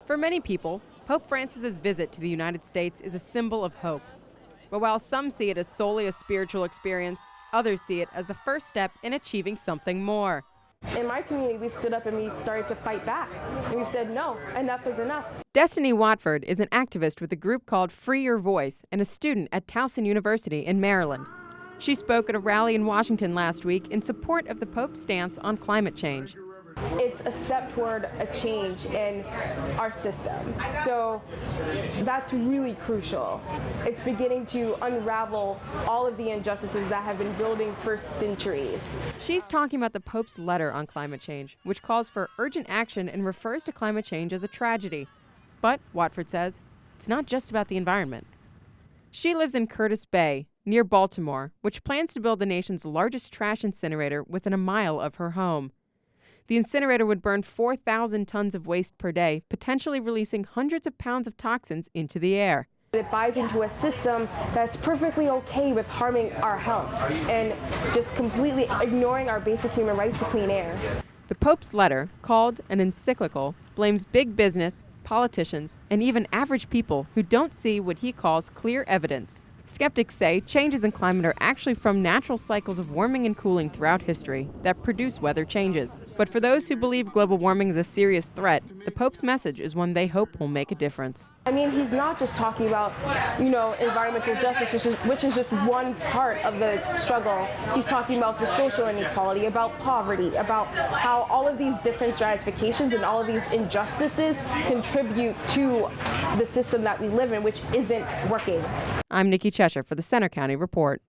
For many people, Pope Francis's visit to the United States is a symbol of hope. But while some see it as solely a spiritual experience, others see it as the first step in achieving something more. In my community, we've stood up and we've started to fight back. And we've said, no, enough is enough. Destiny Watford is an activist with a group called Free Your Voice and a student at Towson University in Maryland. She spoke at a rally in Washington last week in support of the Pope's stance on climate change. It's a step toward a change in our system. So that's really crucial. It's beginning to unravel all of the injustices that have been building for centuries. She's talking about the Pope's letter on climate change, which calls for urgent action and refers to climate change as a tragedy. But, Watford says, it's not just about the environment. She lives in Curtis Bay, near Baltimore, which plans to build the nation's largest trash incinerator within a mile of her home. The incinerator would burn 4,000 tons of waste per day, potentially releasing hundreds of pounds of toxins into the air. It buys into a system that's perfectly okay with harming our health and just completely ignoring our basic human right to clean air. The Pope's letter, called an encyclical, blames big business, politicians, and even average people who don't see what he calls clear evidence. Skeptics say changes in climate are actually from natural cycles of warming and cooling throughout history that produce weather changes. But for those who believe global warming is a serious threat, the Pope's message is one they hope will make a difference. I mean, he's not just talking about, environmental justice, which is just one part of the struggle. He's talking about the social inequality, about poverty, about how all of these different stratifications and all of these injustices contribute to the system that we live in, which isn't working. I'm Nikki Cheshire for the Center County Report.